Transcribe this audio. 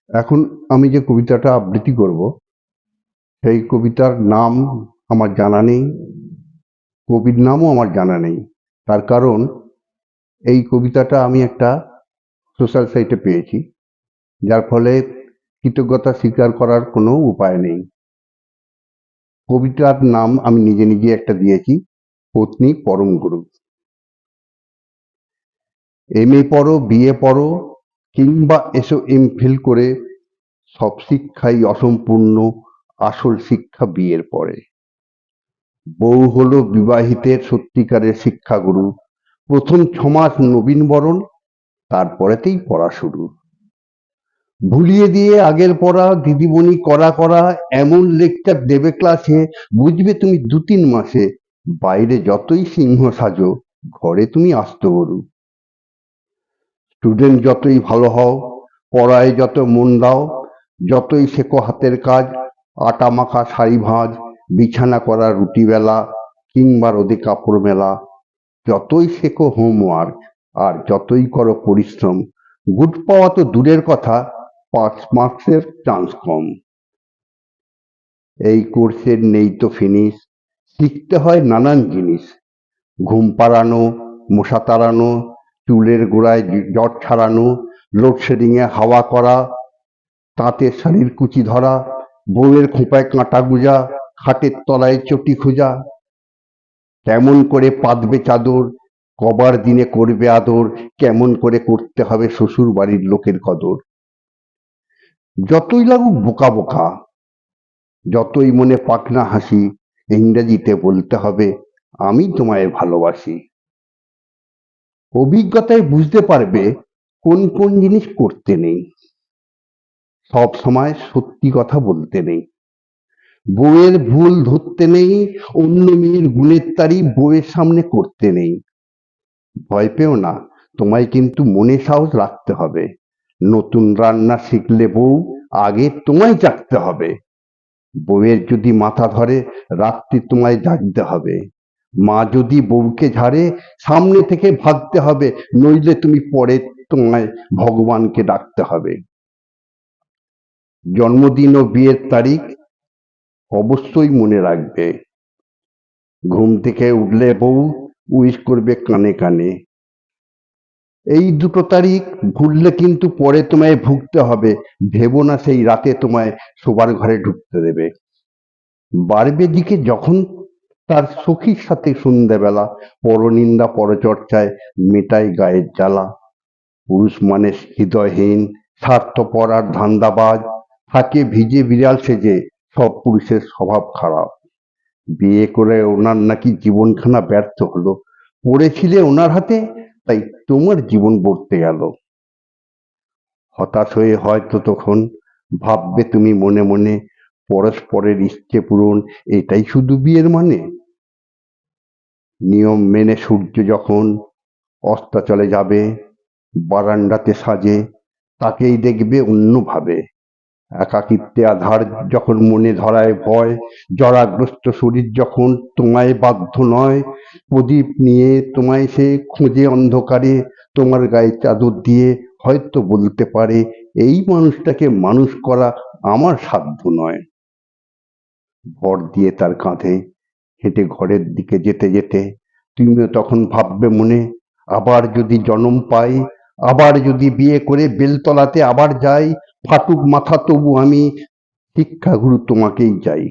এখন আমি যে কবিতাটা আবৃত্তি করব, সেই কবিতার নাম আমার জানা নেই, কবির নামও আমার জানা নেই। তার কারণ এই কবিতাটা আমি একটা সোশ্যাল সাইটে পেয়েছি, যার ফলে কৃতজ্ঞতা স্বীকার করার কোনো উপায় নেই। কবিতার নাম আমি নিজে নিজে একটা দিয়েছি, পত্নী পরম গুরু। এমএ পড়ো, বিএ পড়ো, কিংবা এসো এমফিল করে, সব শিক্ষাই অসম্পূর্ণ, আসল শিক্ষা বিয়ের পরে। বউ হলো বিবাহিতের সত্যিকারের শিক্ষাগুরু। প্রথম 6 মাস নবীনবরণ, তারপরেতেই পড়া শুরু। ভুলিয়ে দিয়ে আগের পড়া, দিদিমণি করা করা এমন লেকচার দেবে ক্লাসে, বুঝবে তুমি 2-3 মাসে। বাইরে যতই সিংহ সাজো, ঘরে তুমি আস্ত গরু। স্টুডেন্ট যতই ভালো হও, পড়ায় যত মন দাও, যতই শেখো হাতের কাজ, আটা মাখা শাড়ি ভাঁজ, বিছানা করা রুটি বেলা, কিংবা রোদে কাপড় মেলা, যতই শেখো হোমওয়ার্ক আর যতই করো পরিশ্রম, গুড পাওয়া তো দূরের কথা, 5 মার্কসের চান্স কম। এই কোর্সের নেই তো ফিনিশ, শিখতে হয় নানান জিনিস। ঘুম পাড়ানো, মশা তাড়ানো, চুলের গোড়ায় জট ছাড়ানো, লোডশেডিংয়ে হাওয়া করা, তাঁতের শাড়ির কুচি ধরা, বউয়ের খোঁপায় কাঁটা গুঁজা, খাটের তলায় চটি খোঁজা। কেমন করে পাতবে চাদর, কবার দিনে করবে আদর, কেমন করে করতে হবে শ্বশুর বাড়ির লোকের কদর। যতই লাগুক বোকা বোকা, যতই মনে পাক না হাসি, ইংরেজিতে বলতে হবে আমি তোমায় ভালোবাসি। অভিজ্ঞতায় বুঝতে পারবে কোন কোন জিনিস করতে নেই, সব সময় সত্যি কথা বলতে নেই, বউয়ের ভুল ধরতে নেই, অন্য মেয়ের গুণের তারিফ বউয়ের সামনে করতে নেই। ভয় পেও না, তোমায় কিন্তু মনে সাহস রাখতে হবে। নতুন রান্না শিখলে বউ, আগে তোমায় চাখতে হবে। বউয়ের যদি মাথা ধরে, রাত্রি তোমায় জাগতে হবে। মা যদি বউকে ঝাড়ে, সামনে থেকে ভাগতে হবে, নইলে তুমি পরে তোমায় ভগবানকে ডাকতে হবে। জন্মদিন ও বিয়ের তারিখ অবশ্যই মনে রাখবে। ঘুম থেকে উঠলে বউ উইশ করবে কানে কানে। এই দুটো তারিখ ভুললে কিন্তু পরে তোমায় ভুগতে হবে। ভেবো না সেই রাতে তোমায় শোবার ঘরে ঢুকতে দেবে। বাড়বে দিকে যখন তার সখীর সাথে সন্ধ্যাবেলা, পরনিন্দা পরচর্চায় মেটায় গায়ের জ্বালা। পুরুষ মানে হৃদয়হীন, স্বার্থপর আর ধান্দাবাজ, থাকে ভিজে বিড়াল সেজে, সব পুরুষের স্বভাব খারাপ। বিয়ে করে ওনার নাকি জীবনখানা ব্যর্থ হলো, পড়েছিলে ওনার হাতে, তাই তোমার জীবন বর্তে গেল। হতাশ হয়ে হয়তো তখন ভাববে তুমি মনে মনে, পরস্পরের ইচ্ছে পূরণ এটাই শুধু বিয়ের মানে। নিয়ম মেনে সূর্য যখন অস্তাচলে যাবে, বারান্দাতে সাজে, তাকেই দেখবে অন্যভাবে। একাকিত্বে আধার যখন মনে ধরায় ভয়, জরাগ্রস্ত শরীর যখন তোমায় বাধ্য নয়, প্রদীপ নিয়ে তোমায় সে খোঁজে অন্ধকারে, তোমার গায়ে চাদর দিয়ে হয়তো বলতে পারে এই মানুষটাকে মানুষ করা আমার সাধ্য নয়। ভর দিয়ে তার কাঁধে হেঁটে ঘরের দিকে যেতে যেতে তুমিও তখন ভাববে মনে, আবার যদি জনম পাই, আবার যদি বিয়ে করে বেলতলাতে আবার যাই, ফাটুক মাথা তবু আমি শিক্ষাগুরু তোমাকেই চাই।